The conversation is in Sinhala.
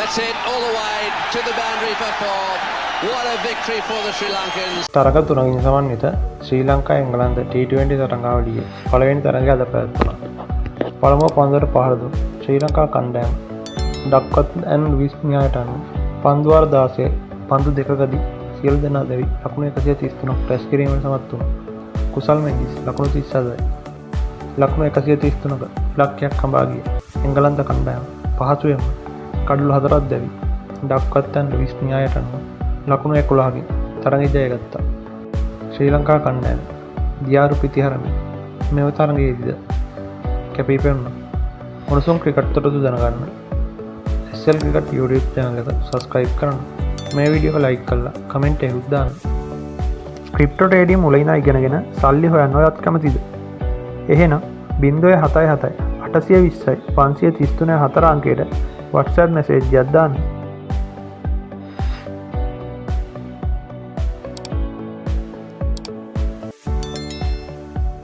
That's it, all the way to the boundary for 4. What a victory for the Sri Lankans. තරග තුනකින් සමන්විත ශ්‍රී ලංකා එංගලන්ත T20 තරඟාවලියේ පළවෙනි තරගය අද පැවැත්වුණා. පළමුව පන්දුවට පහර දුන් ශ්‍රී ලංකා කණ්ඩායම ඩක්වත් ඇන් ලුයිස් මියාට අනුව පන්දු වාර 16 පන්දු දෙකකදී සියලු දෙනා දැවි ලකුණු 133ක් රැස් කිරීමට සමත් වුණා. කුසල් මෙන්ඩිස් ලකුණු 37යි ලකුණු 133ක ඉලක්කයක් හඹා ගිය එංගලන්ත කණ්ඩායම පහසුවෙන්ම කඩලු 4ක් දැවි ඩක්වත් ඇන් ලුයිස් මියාට අනුව ලකුණු 11කින් තරගය ජයගත්තා. ශ්‍රී ලංකා කණ්ඩායම දියාරු පිතිහරමින් මෙම තරගයේදීද කැපී පෙනුණා. මොනසුන් ක්‍රිකට් තොරතුරු දැනගන්න SL ක්‍රිකට් YouTube channel එක subscribe කරන්න. මේ වීඩියෝ එක like කරලා comment එකක් දාන්න. ක්‍රිප්ටෝ ට්‍රේඩින් මුල ඉඳන් ඉගෙනගෙන සල්ලි හොයන්න ඔයත් කැමතිද? එහෙනම් 077 820 533 4 අංකයට WhatsApp message එකක් දාන්න.